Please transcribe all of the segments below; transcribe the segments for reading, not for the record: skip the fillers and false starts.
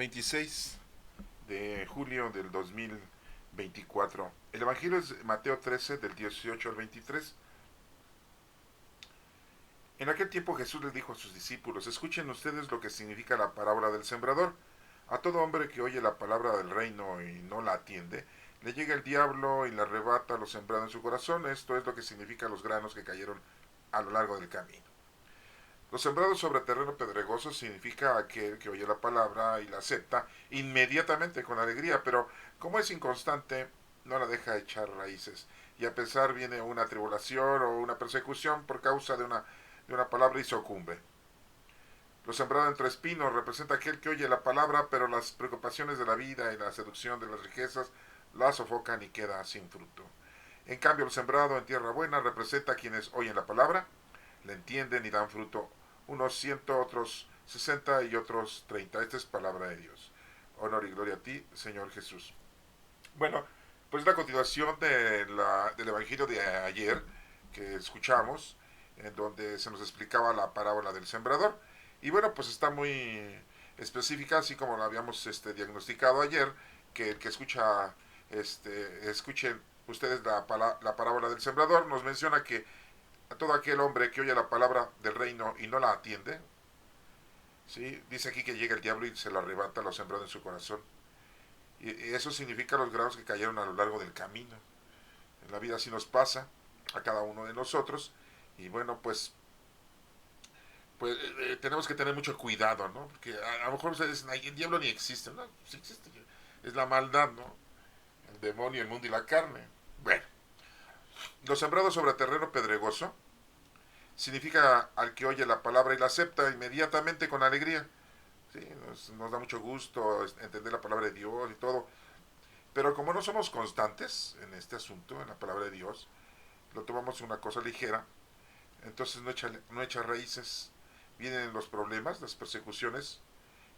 26 de julio del 2024. El Evangelio es Mateo 13, del 18 al 23. En aquel tiempo Jesús les dijo a sus discípulos: escuchen ustedes lo que significa la parábola del sembrador. A todo hombre que oye la palabra del reino y no la atiende, le llega el diablo y le arrebata lo sembrado en su corazón. Esto es lo que significa los granos que cayeron a lo largo del camino. Los sembrados sobre terreno pedregoso significa aquel que oye la palabra y la acepta inmediatamente con alegría, pero como es inconstante, no la deja echar raíces. Y a pesar viene una tribulación o una persecución por causa de una palabra y sucumbe. Lo sembrado entre espinos representa aquel que oye la palabra, pero las preocupaciones de la vida y la seducción de las riquezas la sofocan y queda sin fruto. En cambio, lo sembrado en tierra buena representa a quienes oyen la palabra, la entienden y dan fruto. Unos 100, otros 60 y otros 30. Esta es palabra de Dios. Honor y gloria a ti, Señor Jesús. Bueno, pues la continuación del Evangelio de ayer que escuchamos, en donde se nos explicaba la parábola del sembrador. Y bueno, pues está muy específica, así como lo habíamos diagnosticado ayer, que el que escuchen ustedes la parábola del sembrador, nos menciona que a todo aquel hombre que oye la palabra del reino y no la atiende, ¿sí? Dice aquí que llega el diablo y se la arrebata lo sembrado en su corazón. Y eso significa los granos que cayeron a lo largo del camino. En la vida así nos pasa a cada uno de nosotros. Y bueno, pues tenemos que tener mucho cuidado, ¿no? Porque a lo mejor ustedes dicen: el diablo ni existe. No, sí existe. Es la maldad, ¿no? El demonio, el mundo y la carne. Bueno, los sembrados sobre terreno pedregoso significa al que oye la palabra y la acepta inmediatamente con alegría. Sí, nos da mucho gusto entender la palabra de Dios y todo. Pero como no somos constantes en este asunto, en la palabra de Dios, lo tomamos una cosa ligera, entonces no echa raíces, vienen los problemas, las persecuciones,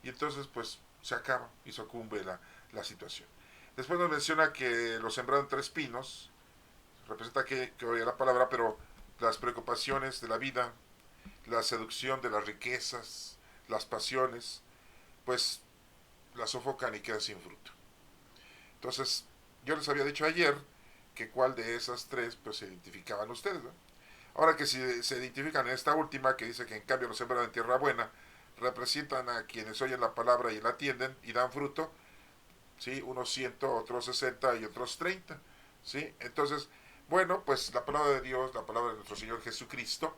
y entonces pues se acaba y sucumbe la situación. Después nos menciona que lo sembrado entre espinos representa que oye la palabra, pero las preocupaciones de la vida, la seducción de las riquezas, las pasiones, pues la sofocan y quedan sin fruto. Entonces, yo les había dicho ayer que cuál de esas tres pues se identificaban ustedes, ¿no? Ahora que si se identifican en esta última, que dice que en cambio los sembrados en tierra buena, representan a quienes oyen la palabra y la atienden y dan fruto, ¿sí? Unos 100, otros 60 y otros 30, ¿sí? Entonces, bueno, pues la palabra de Dios, la palabra de nuestro Señor Jesucristo,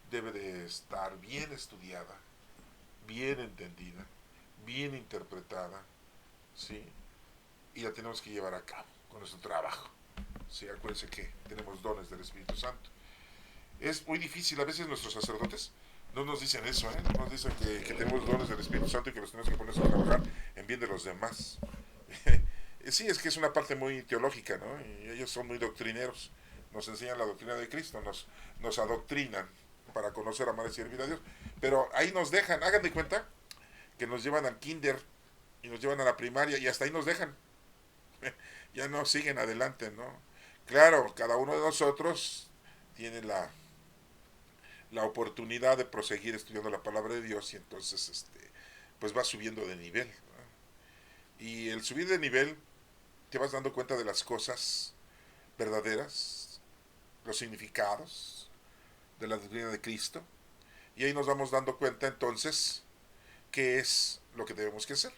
debe de estar bien estudiada, bien entendida, bien interpretada, ¿sí? Y la tenemos que llevar a cabo con nuestro trabajo. Sí, acuérdense que tenemos dones del Espíritu Santo. Es muy difícil, a veces nuestros sacerdotes no nos dicen eso, ¿eh? No nos dicen que tenemos dones del Espíritu Santo y que los tenemos que poner a trabajar en bien de los demás. Sí, es que es una parte muy teológica, ¿no? Y ellos son muy doctrineros. Nos enseñan la doctrina de Cristo, nos adoctrinan para conocer, amar y servir a Dios. Pero ahí nos dejan, hagan de cuenta que nos llevan al kinder y nos llevan a la primaria y hasta ahí nos dejan. Ya no siguen adelante, ¿no? Claro, cada uno de nosotros tiene la oportunidad de proseguir estudiando la palabra de Dios y entonces pues va subiendo de nivel, ¿no? Y el subir de nivel te vas dando cuenta de las cosas verdaderas, los significados de la doctrina de Cristo, y ahí nos vamos dando cuenta entonces qué es lo que debemos que hacer,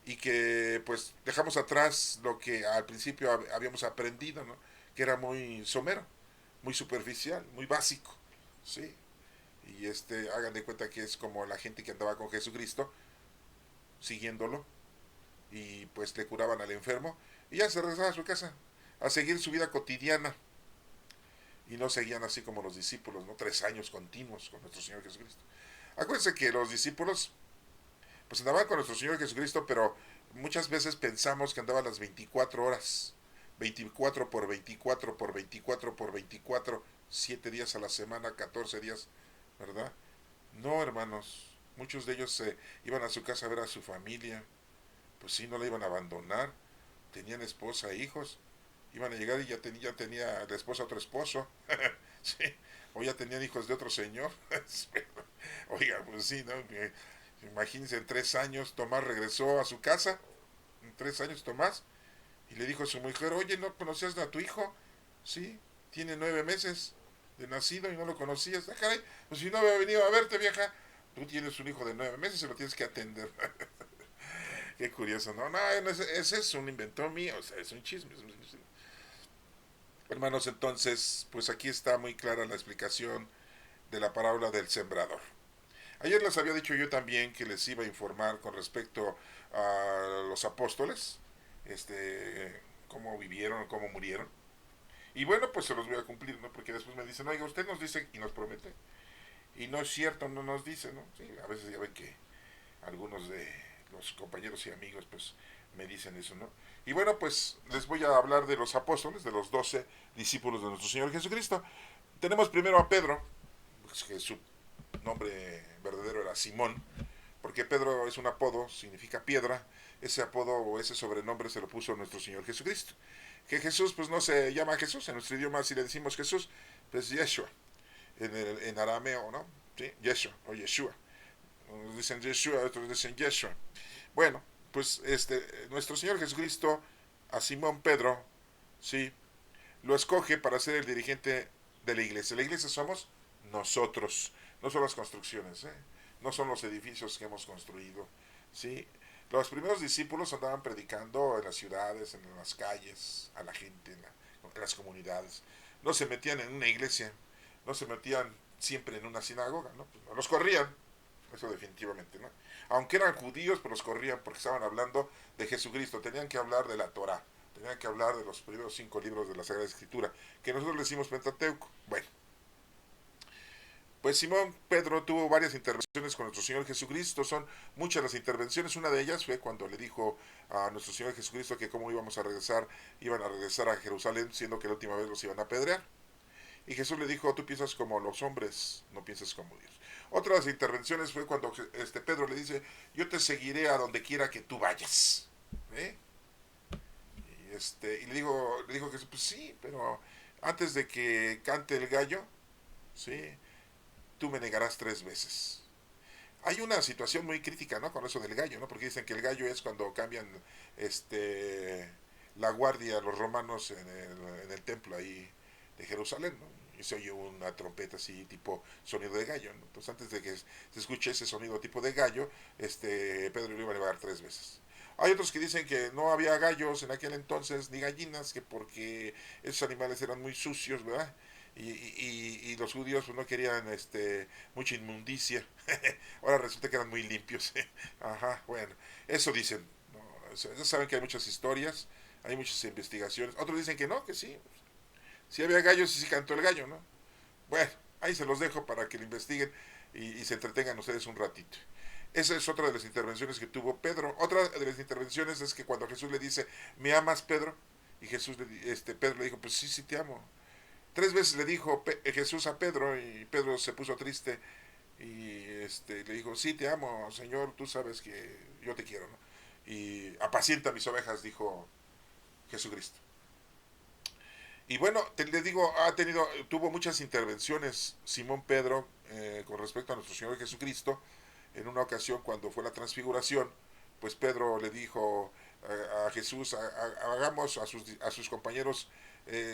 y que pues dejamos atrás lo que al principio habíamos aprendido, ¿no? Que era muy somero, muy superficial, muy básico, ¿sí? Y hagan de cuenta que es como la gente que andaba con Jesucristo, siguiéndolo, y pues le curaban al enfermo, y ya se regresaba a su casa, a seguir su vida cotidiana, y no seguían así como los discípulos, ¿no? 3 años continuos con nuestro Señor Jesucristo. Acuérdense que los discípulos pues andaban con nuestro Señor Jesucristo, pero muchas veces pensamos que andaban las 24 horas, 24 por 24 por 24 por 24, 7 días a la semana, 14 días, ¿verdad? No, hermanos, muchos de ellos iban a su casa a ver a su familia, pues sí, no la iban a abandonar, tenían esposa e hijos, iban a llegar y ya tenía la esposa otro esposo, sí, o ya tenían hijos de otro señor. Oiga, pues sí, ¿no? Imagínense, en 3 años Tomás regresó a su casa, en 3 años Tomás, y le dijo a su mujer, oye, ¿no conocías a tu hijo? Sí, tiene 9 meses de nacido y no lo conocías. Ah, caray, pues si no había venido a verte, vieja, tú tienes un hijo de 9 meses y lo tienes que atender. Qué curioso, ¿no? No, ese es un invento mío, o sea, es un chisme. Hermanos, entonces, pues aquí está muy clara la explicación de la parábola del sembrador. Ayer les había dicho yo también que les iba a informar con respecto a los apóstoles, cómo vivieron, cómo murieron. Y bueno, pues se los voy a cumplir, ¿no? Porque después me dicen, oiga, usted nos dice y nos promete. Y no es cierto, no nos dice, ¿no? Sí, a veces ya ven que algunos de los compañeros y amigos, pues, me dicen eso, ¿no? Y bueno, pues les voy a hablar de los apóstoles, de los 12 discípulos de nuestro Señor Jesucristo. Tenemos primero a Pedro, pues, que su nombre verdadero era Simón, porque Pedro es un apodo, significa piedra. Ese apodo o ese sobrenombre se lo puso nuestro Señor Jesucristo. Que Jesús, pues no se llama Jesús, en nuestro idioma si le decimos Jesús, pues Yeshua, en arameo, ¿no? Sí, Yeshua o Yeshua. Unos dicen Yeshua, otros dicen Yeshua. Bueno, pues nuestro Señor Jesucristo a Simón Pedro, sí, lo escoge para ser el dirigente de la iglesia. La iglesia somos nosotros, no son las construcciones, ¿eh? No son los edificios que hemos construido, ¿sí? Los primeros discípulos andaban predicando en las ciudades, en las calles, a la gente, en las comunidades. No se metían en una iglesia, no se metían siempre en una sinagoga, ¿no? Pues no los corrían, eso definitivamente, ¿no? Aunque eran judíos, pues los corrían porque estaban hablando de Jesucristo, tenían que hablar de la Torah, tenían que hablar de los primeros 5 libros de la Sagrada Escritura, que nosotros le decimos Pentateuco. Bueno, pues Simón Pedro tuvo varias intervenciones con nuestro Señor Jesucristo, son muchas las intervenciones, una de ellas fue cuando le dijo a nuestro Señor Jesucristo que cómo íbamos a regresar, iban a regresar a Jerusalén, siendo que la última vez los iban a apedrear. Y Jesús le dijo, tú piensas como los hombres, no piensas como Dios. Otra de las intervenciones fue cuando Pedro le dice, yo te seguiré a donde quiera que tú vayas. ¿Eh? Y le dijo Jesús, pues sí, pero antes de que cante el gallo, sí, tú me negarás 3 veces. Hay una situación muy crítica, ¿no? Con eso del gallo, ¿no? Porque dicen que el gallo es cuando cambian la guardia los romanos en el templo ahí de Jerusalén, ¿no? Y se oye una trompeta así tipo sonido de gallo, ¿no? Entonces antes de que se escuche ese sonido tipo de gallo, Pedro lo iba a llevar 3 veces. Hay otros que dicen que no había gallos en aquel entonces ni gallinas, que porque esos animales eran muy sucios, ¿verdad? Y los judíos pues, no querían mucha inmundicia. Ahora resulta que eran muy limpios. Ajá, bueno, eso dicen. ¿No? Ya saben que hay muchas historias, hay muchas investigaciones. Otros dicen que no, que sí. Si había gallos y sí cantó el gallo, ¿no? Bueno, ahí se los dejo para que lo investiguen y se entretengan ustedes un ratito. Esa es otra de las intervenciones que tuvo Pedro. Otra de las intervenciones es que cuando Jesús le dice, ¿me amas, Pedro? Y Pedro le dijo, pues sí, sí te amo. 3 veces le dijo Jesús a Pedro y Pedro se puso triste y le dijo, sí, te amo, Señor, tú sabes que yo te quiero, ¿no? Y apacienta mis ovejas, dijo Jesucristo. Y bueno, les digo, tuvo muchas intervenciones Simón Pedro con respecto a nuestro Señor Jesucristo. En una ocasión, cuando fue la transfiguración, pues Pedro le dijo a Jesús, hagamos a sus compañeros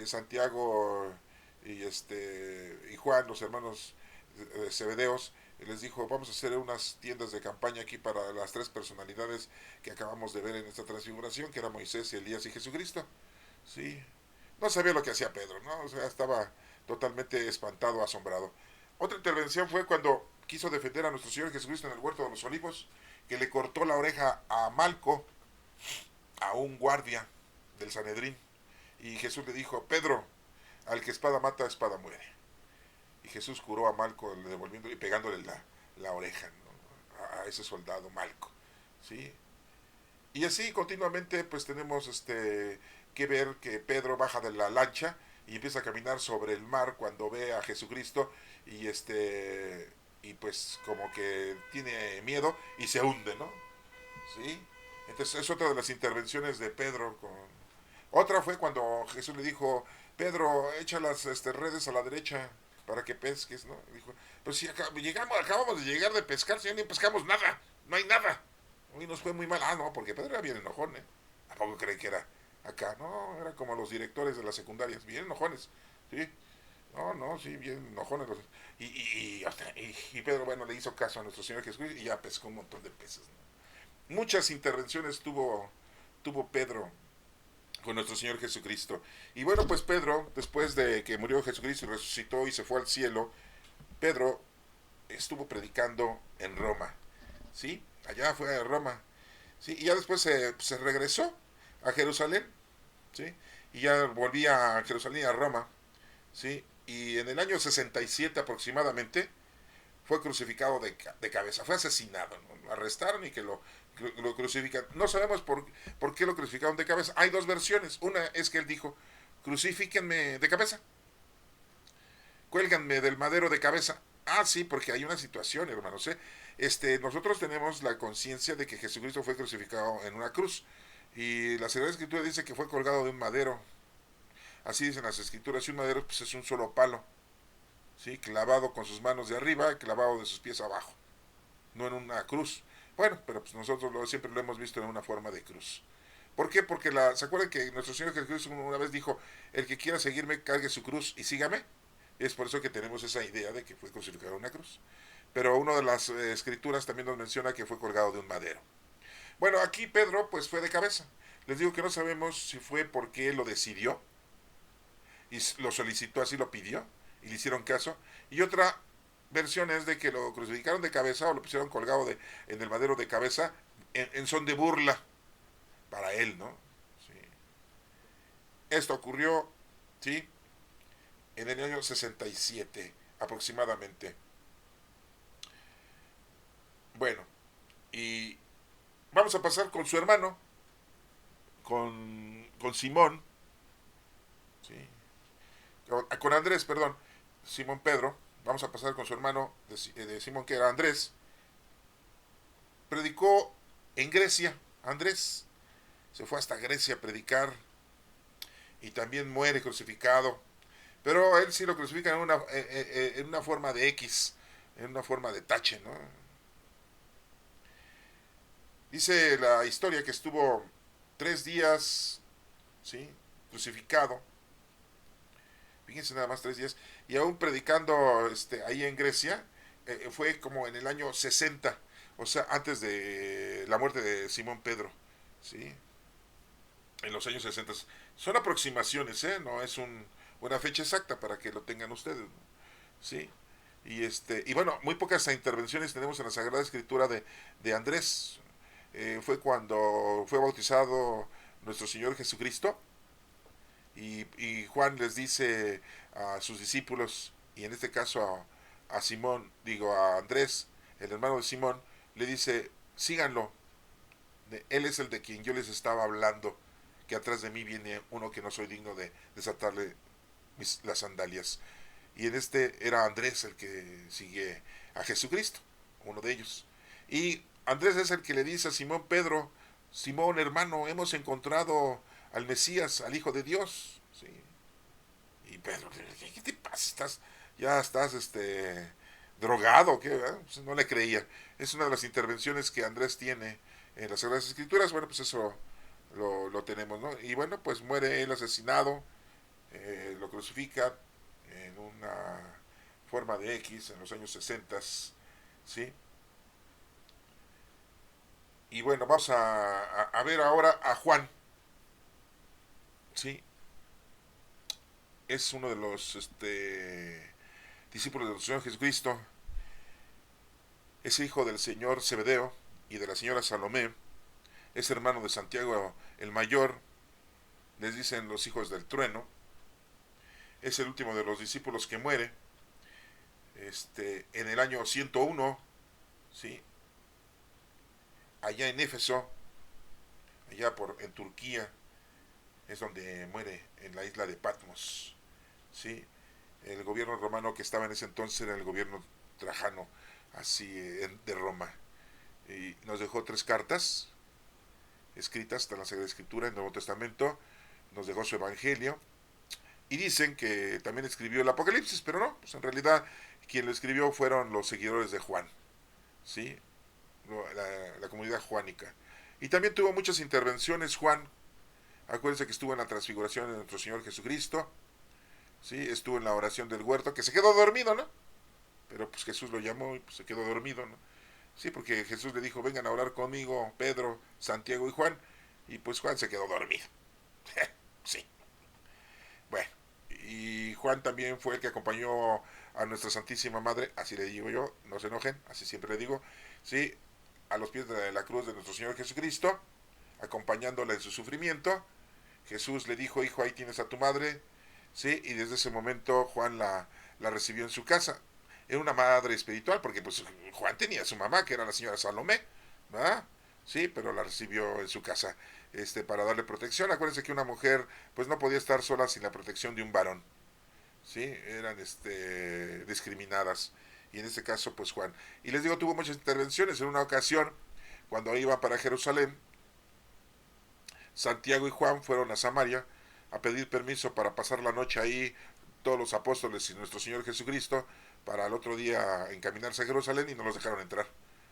Santiago y Juan, los hermanos Zebedeos, les dijo, vamos a hacer unas tiendas de campaña aquí para las 3 personalidades que acabamos de ver en esta transfiguración, que era Moisés, Elías y Jesucristo. Sí, no sabía lo que hacía Pedro, ¿no? O sea, estaba totalmente espantado, asombrado. Otra intervención fue cuando quiso defender a nuestro Señor Jesucristo en el huerto de los olivos, que le cortó la oreja a Malco, a un guardia del Sanedrín. Y Jesús le dijo, Pedro, al que espada mata, espada muere. Y Jesús curó a Malco devolviendo y pegándole la oreja, ¿no? A ese soldado Malco. ¿Sí? Y así continuamente pues tenemos que ver que Pedro baja de la lancha y empieza a caminar sobre el mar cuando ve a Jesucristo y pues como que tiene miedo y se hunde, ¿no? ¿Sí? Entonces es otra de las intervenciones de Pedro otra fue cuando Jesús le dijo, Pedro, echa las redes a la derecha. para que pesques, ¿no? Dijo, pues si acabamos de llegar de pescar, si ya ni pescamos nada, no hay nada. Hoy nos fue muy mal. Ah, no, porque Pedro era bien enojón, ¿eh? ¿A poco cree que era acá? No, era como los directores de las secundarias, bien enojones, ¿sí? No, no, sí, bien enojones. Y Pedro, bueno, le hizo caso a nuestro Señor Jesús y ya pescó un montón de peces, ¿no? Muchas intervenciones tuvo Pedro con nuestro Señor Jesucristo. Y bueno, pues Pedro, después de que murió Jesucristo y resucitó y se fue al cielo, Pedro estuvo predicando en Roma, ¿sí? Allá fue a Roma, ¿sí? Y ya después se regresó a Jerusalén, ¿sí? Y ya volvía a Jerusalén y a Roma, ¿sí? Y en el año 67 aproximadamente fue crucificado de cabeza, fue asesinado, ¿no? Lo arrestaron y que lo crucifican. No sabemos por qué lo crucificaron de cabeza. Hay dos versiones. Una es que él dijo, crucifíquenme de cabeza, cuélganme del madero de cabeza. Ah, sí, porque hay una situación, hermanos. Nosotros tenemos la conciencia de que Jesucristo fue crucificado en una cruz. Y la Sagrada Escritura dice que fue colgado de un madero. Así dicen las Escrituras. Y un madero pues, es un solo palo, ¿sí? Clavado con sus manos de arriba, clavado de sus pies abajo. No en una cruz. Bueno, pero pues nosotros siempre lo hemos visto en una forma de cruz. ¿Por qué? Porque ¿se acuerdan que nuestro Señor Jesucristo una vez dijo, el que quiera seguirme, cargue su cruz y sígame? Es por eso que tenemos esa idea de que fue crucificado en una cruz. Pero una de las escrituras también nos menciona que fue colgado de un madero. Bueno, aquí Pedro pues fue de cabeza. Les digo que no sabemos si fue porque él lo decidió y lo solicitó, así lo pidió y le hicieron caso. Y otra versión es de que lo crucificaron de cabeza o lo pusieron colgado en el madero de cabeza en son de burla para él, ¿no? Sí. Esto ocurrió, ¿sí? En el año 67 aproximadamente. Bueno, y vamos a pasar con su hermano, con Simón, ¿sí? Con Andrés, perdón, Simón Pedro. Vamos a pasar con su hermano de Simón, que era Andrés. Predicó en Grecia. Andrés se fue hasta Grecia a predicar y también muere crucificado. Pero él sí lo crucifica en una forma de X, en una forma de tache, ¿no? Dice la historia que estuvo 3 días, ¿sí? Crucificado. Fíjense nada más 3 días. Y aún predicando ahí en Grecia, fue como en el año 60, o sea, antes de la muerte de Simón Pedro, ¿sí? En los años 60. Son aproximaciones, ¿eh? No es una fecha exacta para que lo tengan ustedes, ¿no? ¿Sí? Y bueno, muy pocas intervenciones tenemos en la Sagrada Escritura de Andrés. Fue cuando fue bautizado nuestro Señor Jesucristo y Juan les dice a sus discípulos, y en este caso a Simón, digo a Andrés, el hermano de Simón, le dice, síganlo, él es el de quien yo les estaba hablando, que atrás de mí viene uno que no soy digno de desatarle las sandalias. Y en era Andrés el que sigue a Jesucristo, uno de ellos. Y Andrés es el que le dice a Simón Pedro, Simón hermano, hemos encontrado al Mesías, al Hijo de Dios. ¿Sí? Y Pedro, ¿qué te pasa? Ya estás drogado, ¿qué? Pues no le creía. Es una de las intervenciones que Andrés tiene en las Sagradas Escrituras. Bueno, pues eso lo tenemos, ¿no? Y bueno, pues muere él asesinado, lo crucifica en una forma de X en los años 60, ¿sí? Y bueno, vamos a ver ahora a Juan, ¿sí? Es uno de los discípulos del Señor Jesucristo, es hijo del señor Zebedeo y de la señora Salomé, es hermano de Santiago el mayor, les dicen los hijos del trueno, es el último de los discípulos que muere, en el año 101, ¿sí? Allá en Éfeso, en Turquía, es donde muere en la isla de Patmos, ¿sí? El gobierno romano que estaba en ese entonces era el gobierno Trajano, así de Roma. Y nos dejó 3 cartas escritas en la Sagrada Escritura, en el Nuevo Testamento, nos dejó su Evangelio, Y dicen que también escribió el Apocalipsis, pero no, pues en realidad quien lo escribió fueron los seguidores de Juan, ¿sí? La comunidad juánica. Y también tuvo muchas intervenciones Juan. Acuérdense que estuvo en la transfiguración de nuestro Señor Jesucristo, ¿sí? Estuvo en la oración del huerto, que se quedó dormido, ¿no? Pero pues Jesús lo llamó y pues se quedó dormido, ¿no? Sí, porque Jesús le dijo, vengan a orar conmigo Pedro, Santiago y Juan, y pues Juan se quedó dormido. Sí, bueno. Y Juan también fue el que acompañó a nuestra Santísima Madre, así le digo yo, no se enojen, así siempre le digo, sí, a los pies de la cruz de nuestro Señor Jesucristo, acompañándola en su sufrimiento. Jesús le dijo, hijo, ahí tienes a tu madre, sí, y desde ese momento Juan la recibió en su casa. Era una madre espiritual, porque pues Juan tenía a su mamá, que era la señora Salomé, ¿verdad? Sí, pero la recibió en su casa, para darle protección. Acuérdense que una mujer, pues no podía estar sola sin la protección de un varón, sí, eran, discriminadas. Y en este caso, pues Juan. Y les digo, tuvo muchas intervenciones. En una ocasión, cuando iban para Jerusalén, Santiago y Juan fueron a Samaria a pedir permiso para pasar la noche ahí, todos los apóstoles y nuestro Señor Jesucristo, para el otro día encaminarse a Jerusalén y no los dejaron entrar.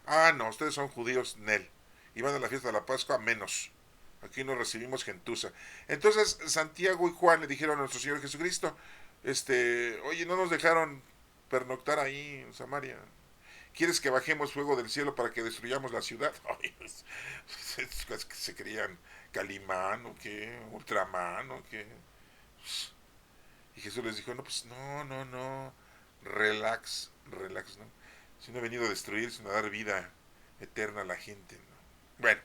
Ah, no, ustedes son judíos, Nel. Y van a la fiesta de la Pascua, menos. Aquí no recibimos gentuza. Entonces Santiago y Juan le dijeron a nuestro Señor Jesucristo, oye, no nos dejaron pernoctar ahí en Samaria. ¿Quieres que bajemos fuego del cielo para que destruyamos la ciudad? Ay, se creían Calimán o qué, Ultraman o qué. Y Jesús les dijo, no, pues no, no, no, relax, relax, ¿no? Si no he venido a destruir, sino a dar vida eterna a la gente, ¿no? Bueno,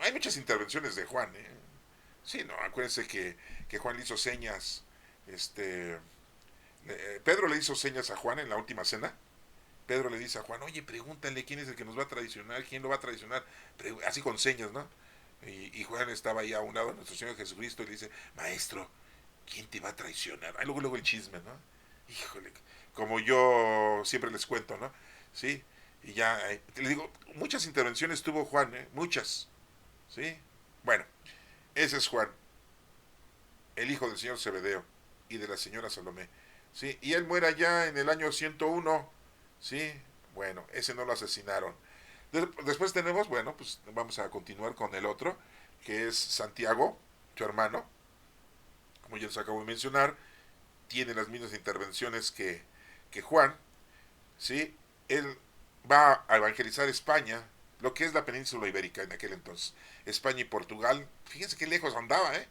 hay muchas intervenciones de Juan, ¿eh? Sí, no, acuérdense que Juan le hizo señas, Pedro le hizo señas a Juan en la última cena. Pedro le dice a Juan, oye, pregúntale quién es el que nos va a traicionar, quién lo va a traicionar, así con señas, ¿no? Y Juan estaba ahí a un lado de nuestro Señor Jesucristo y le dice, maestro, ¿quién te va a traicionar? Ahí luego el chisme, ¿no? Híjole, como yo siempre les cuento, ¿no? Sí, y ya, le digo, muchas intervenciones tuvo Juan, ¿eh? Muchas, ¿sí? Bueno, ese es Juan, el hijo del señor Zebedeo y de la señora Salomé, ¿sí? Y él muere allá en el año 101, ¿sí? Bueno, ese no lo asesinaron. Después tenemos, bueno, pues vamos a continuar con el otro, que es Santiago, su hermano, como ya les acabo de mencionar, tiene las mismas intervenciones que Juan, ¿sí? Él va a evangelizar España, lo que es la península ibérica en aquel entonces, España y Portugal. Fíjense qué lejos andaba, ¿eh?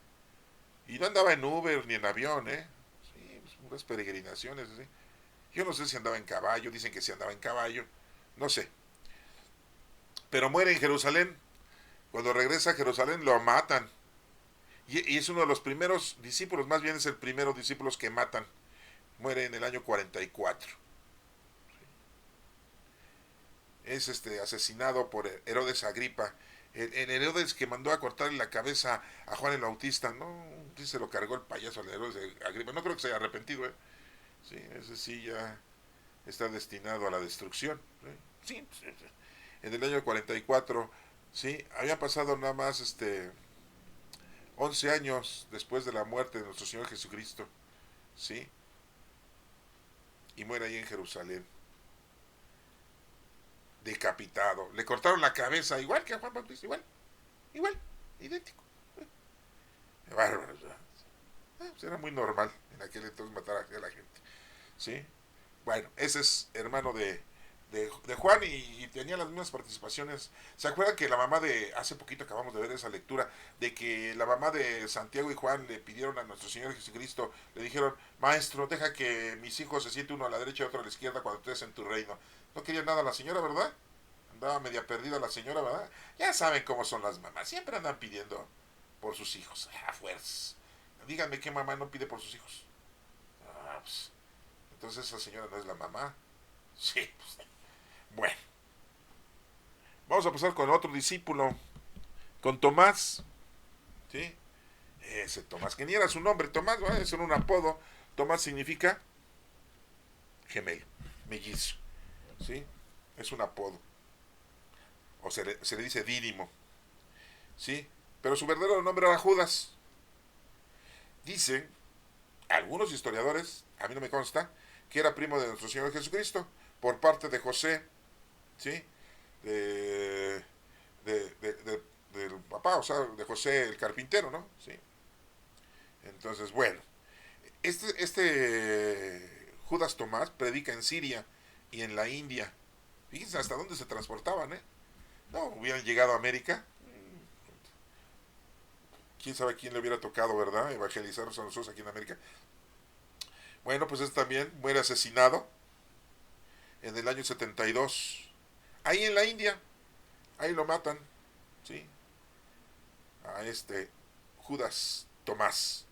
Y no andaba en Uber ni en avión, ¿eh? Sí, pues unas peregrinaciones, ¿sí? Yo no sé si andaba en caballo, dicen que sí andaba en caballo, no sé. Pero muere en Jerusalén. Cuando regresa a Jerusalén lo matan. Y es uno de los primeros discípulos, más bien es el primero discípulos que matan. Muere en el año 44. Es asesinado por Herodes Agripa. El Herodes que mandó a cortarle la cabeza a Juan el Bautista, no, sí se lo cargó el payaso al Herodes Agripa. No creo que se haya arrepentido, ¿eh? Sí, ese sí ya está destinado a la destrucción. Sí, sí, sí. En el año 44, sí, había pasado nada más 11 años después de la muerte de nuestro Señor Jesucristo, sí, y muere ahí en Jerusalén, decapitado. Le cortaron la cabeza, igual que a Juan Bautista, igual, igual, idéntico. Bárbaro. Pues era muy normal en aquel entonces matar a la gente, sí. Bueno, ese es hermano de Juan y tenía las mismas participaciones. ¿Se acuerdan que la mamá de, hace poquito acabamos de ver esa lectura, de que la mamá de Santiago y Juan le pidieron a nuestro Señor Jesucristo, le dijeron, maestro, deja que mis hijos se sienten uno a la derecha y otro a la izquierda cuando estés en tu reino? No quería nada la señora, ¿verdad? Andaba media perdida la señora, ¿verdad? Ya saben cómo son las mamás, siempre andan pidiendo por sus hijos, a fuerzas. Díganme qué mamá no pide por sus hijos. Ah, pues, entonces esa señora no es la mamá. Sí, pues. Bueno, vamos a pasar con otro discípulo, con Tomás, ¿sí? Ese Tomás, que ni era su nombre, Tomás, ¿no? Es un apodo. Tomás significa gemelo, mellizo, ¿sí? Es un apodo, o se le dice Dídimo, ¿sí? Pero su verdadero nombre era Judas. Dice algunos historiadores, a mí no me consta, que era primo de nuestro Señor Jesucristo, por parte de José, ¿sí? De, del papá, o sea, de José el carpintero, ¿no? ¿Sí? Entonces, bueno, este Judas Tomás predica en Siria y en la India. Fíjense hasta dónde se transportaban, ¿eh? No, hubieran llegado a América. Quién sabe a quién le hubiera tocado, ¿verdad? Evangelizarnos a nosotros aquí en América. Bueno, pues este también muere asesinado en el año 72. Ahí en la India, ahí lo matan, ¿sí? A este Judas Tomás.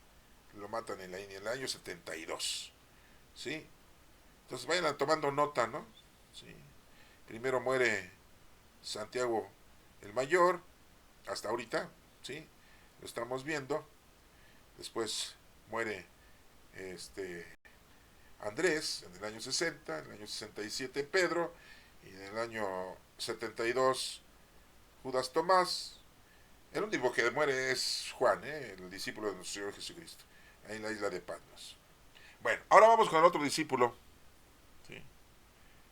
Lo matan en la India en el año 72, ¿sí? Entonces vayan tomando nota, ¿no? ¿Sí? Primero muere Santiago el Mayor, hasta ahorita, ¿sí? Lo estamos viendo. Después muere este Andrés en el año 60, en el año 67 Pedro, y en el año 72 Judas Tomás. El último que muere es Juan, el discípulo de nuestro Señor Jesucristo, ahí en la isla de Patmos. Bueno, ahora vamos con el otro discípulo. ¿Sí?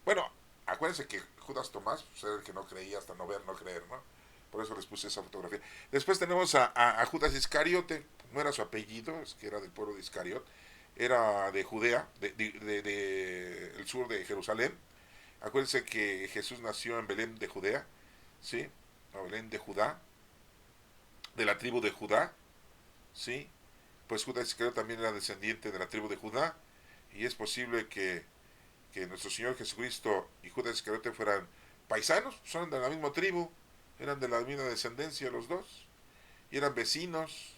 Bueno, acuérdense que Judas Tomás pues, era el que no creía hasta no ver, no creer, ¿no? Por eso les puse esa fotografía. Después tenemos a Judas Iscariote, no era su apellido, es que era del pueblo de Iscariot, era de Judea, el sur de Jerusalén. Acuérdense que Jesús nació en Belén de Judea, ¿sí? O Belén de Judá, de la tribu de Judá, ¿sí? Pues Judas Iscariote también era descendiente de la tribu de Judá, y es posible que nuestro Señor Jesucristo y Judas Iscariote fueran paisanos, son de la misma tribu, eran de la misma descendencia los dos, y eran vecinos.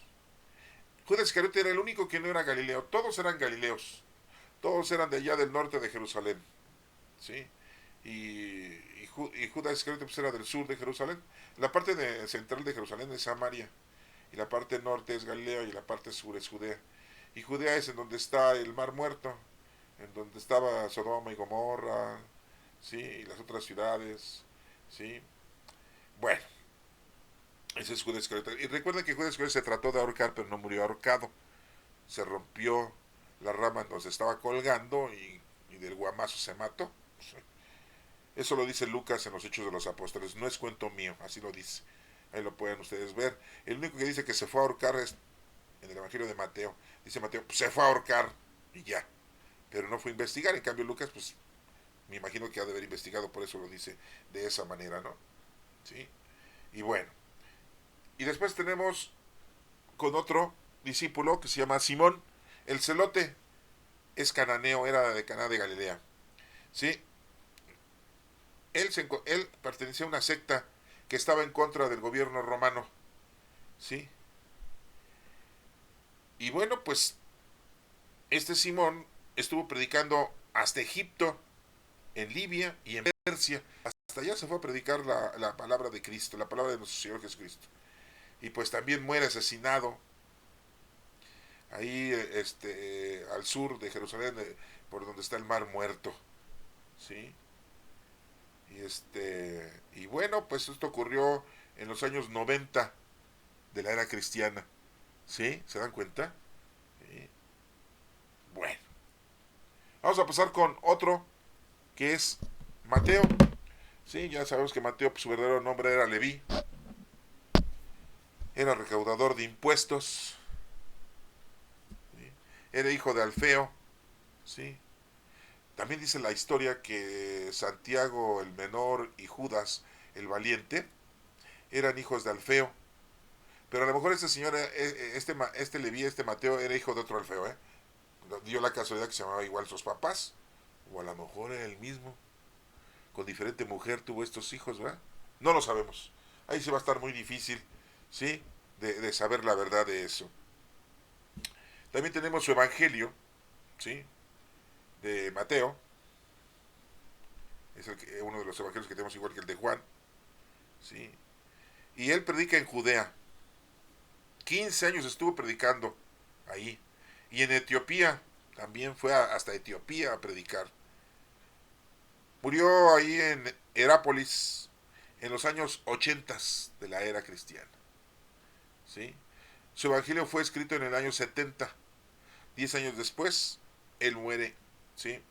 Judas Iscariote era el único que no era galileo, todos eran galileos, todos eran de allá del norte de Jerusalén, ¿sí? Y Judas Iscariote pues era del sur de Jerusalén. La parte central de Jerusalén es Samaria, y la parte norte es Galilea, y la parte sur es Judea. Y Judea es en donde está el Mar Muerto, en donde estaba Sodoma y Gomorra, ¿sí? Y las otras ciudades, ¿sí? Bueno, ese es Judas Iscariote. Y recuerden que Judas Iscariote se trató de ahorcar, pero no murió ahorcado. Se rompió la rama en donde se estaba colgando y del guamazo se mató. Eso lo dice Lucas en los Hechos de los Apóstoles. No es cuento mío, así lo dice. Ahí lo pueden ustedes ver. El único que dice que se fue a ahorcar es en el Evangelio de Mateo. Dice Mateo, pues se fue a ahorcar y ya. Pero no fue a investigar. En cambio Lucas, pues me imagino que ha de haber investigado, por eso lo dice de esa manera, ¿no? ¿Sí? Y bueno. Y después tenemos con otro discípulo que se llama Simón, el celote, es cananeo, era de Caná de Galilea. ¿Sí? Él pertenecía a una secta que estaba en contra del gobierno romano. ¿Sí? Y bueno, pues este Simón estuvo predicando hasta Egipto, en Libia y en Persia. Hasta allá se fue a predicar la palabra de Cristo, la palabra de nuestro Señor Jesucristo. Y pues también muere asesinado ahí al sur de Jerusalén, por donde está el Mar Muerto. ¿Sí? Y bueno, pues esto ocurrió en los años 90 de la era cristiana. ¿Sí? ¿Se dan cuenta? ¿Sí? Bueno, vamos a pasar con otro que es Mateo. Sí, ya sabemos que Mateo, pues, su verdadero nombre era Leví. Era recaudador de impuestos. ¿Sí? Era hijo de Alfeo. ¿Sí? También dice la historia que Santiago el menor y Judas el valiente eran hijos de Alfeo. Pero a lo mejor este señor, este Leví, este Mateo, era hijo de otro Alfeo, ¿eh? Dio la casualidad que se llamaba igual sus papás. O a lo mejor era el mismo. Con diferente mujer tuvo estos hijos, ¿verdad? No lo sabemos. Ahí se va a estar muy difícil, ¿sí? De saber la verdad de eso. También tenemos su evangelio, ¿sí? De Mateo. Es uno de los evangelios que tenemos igual que el de Juan, ¿sí? Y él predica en Judea. 15 años estuvo predicando ahí. Y en Etiopía, también fue hasta Etiopía a predicar. Murió ahí en Herápolis en los años 80 de la era cristiana. ¿Sí? Su evangelio fue escrito en el año 70, 10 años después, él muere, ¿sí?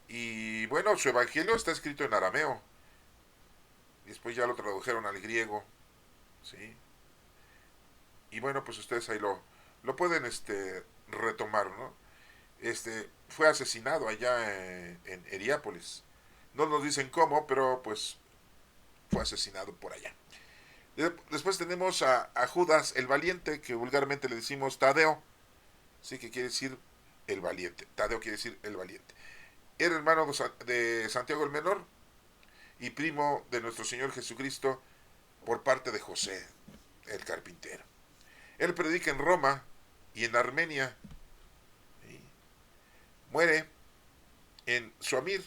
Y bueno, su evangelio está escrito en arameo. Después ya lo tradujeron al griego, ¿sí? Y bueno, pues ustedes ahí lo pueden retomar, ¿no? Fue asesinado allá en Heriápolis. No nos dicen cómo, pero pues fue asesinado por allá. Después tenemos a Judas el Valiente, que vulgarmente le decimos Tadeo, sí, que quiere decir el valiente. Tadeo quiere decir el valiente. Era hermano de Santiago el Menor y primo de nuestro Señor Jesucristo por parte de José, el carpintero. Él predica en Roma y en Armenia. ¿Sí? Muere en Suamir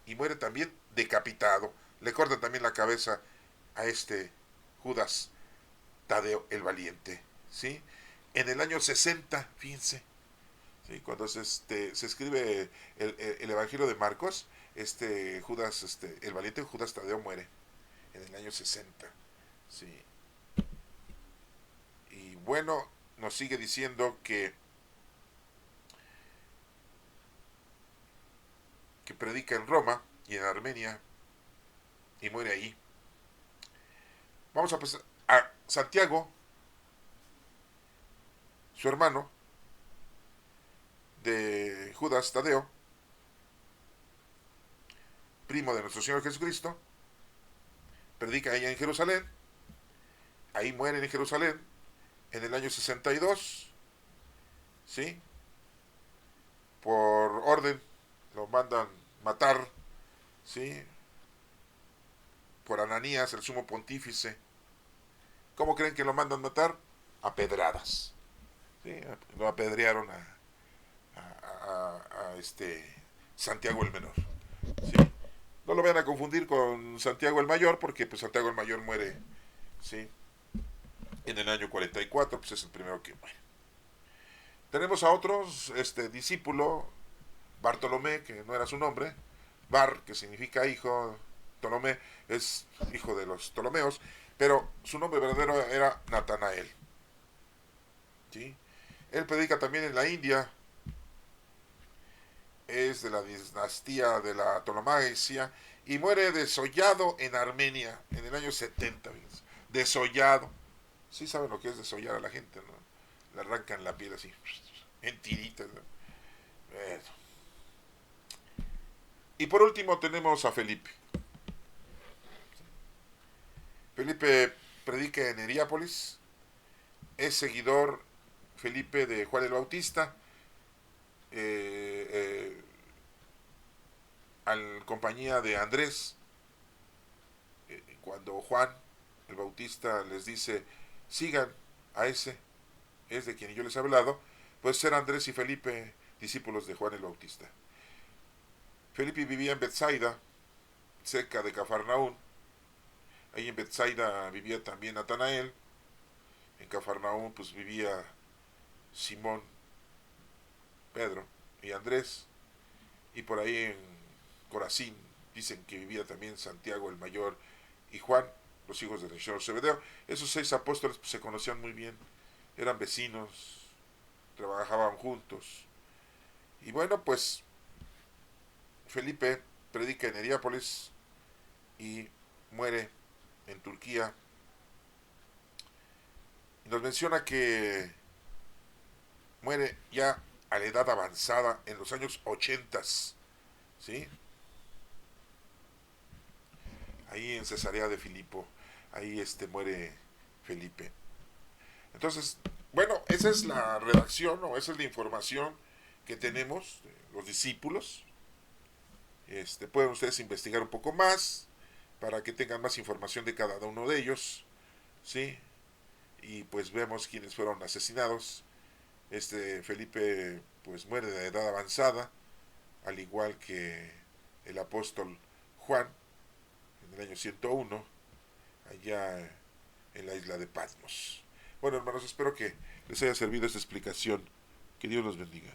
y muere también decapitado. Le cortan también la cabeza a este Judas Tadeo el Valiente. ¿Sí? En el año 60, fíjense, ¿sí? Cuando se escribe el Evangelio de Marcos, Judas, el valiente Judas Tadeo muere en el año 60. ¿Sí? Y bueno, nos sigue diciendo que predica en Roma y en Armenia y muere ahí. Vamos a pasar a Santiago, su hermano de Judas Tadeo, primo de nuestro Señor Jesucristo, predica allá en Jerusalén, ahí muere en Jerusalén en el año 62, ¿sí? Por orden lo mandan matar, ¿sí? Por Ananías, el sumo pontífice. ¿Cómo creen que lo mandan matar? A pedradas. ¿Sí? Lo apedrearon a Santiago el Menor. ¿Sí? No lo vayan a confundir con Santiago el Mayor, porque pues Santiago el Mayor muere, ¿sí? En el año 44, pues es el primero que muere. Tenemos a otros, discípulo, Bartolomé, que no era su nombre, Bar, que significa hijo, Ptolomé es hijo de los Ptolomeos, pero su nombre verdadero era Natanael. ¿Sí? Él predica también en la India, es de la dinastía de la Ptolomacia y muere desollado en Armenia en el año 70. Fíjense. Desollado. Sí saben lo que es desollar a la gente, ¿no? Le arrancan la piel así, en tiritas, ¿no? Y por último tenemos a Felipe. Felipe predica en Heriápolis, es seguidor Felipe de Juan el Bautista, eh, eh, en compañía de Andrés, cuando Juan el Bautista les dice, sigan a ese, es de quien yo les he hablado, pues ser Andrés y Felipe discípulos de Juan el Bautista. Felipe vivía en Bethsaida, cerca de Cafarnaún. Ahí en Bethsaida vivía también Natanael. En Cafarnaún pues vivía Simón, Pedro y Andrés. Y por ahí en Corazín dicen que vivía también Santiago el Mayor y Juan, los hijos del Señor Zebedeo. Esos 6 apóstoles pues, se conocían muy bien, eran vecinos, trabajaban juntos. Y bueno, pues Felipe predica en Heriápolis y muere en Turquía. Y nos menciona que muere ya a la edad avanzada en los años 80, ¿sí? Ahí en Cesarea de Filipo, ahí muere Felipe. Entonces, bueno, esa es la redacción o esa es la información que tenemos de los discípulos. Pueden ustedes investigar un poco más para que tengan más información de cada uno de ellos, ¿sí? Y pues vemos quiénes fueron asesinados. Felipe pues muere de edad avanzada, al igual que el apóstol Juan en el año 101, allá en la isla de Patmos. Bueno, hermanos, espero que les haya servido esta explicación. Que Dios los bendiga.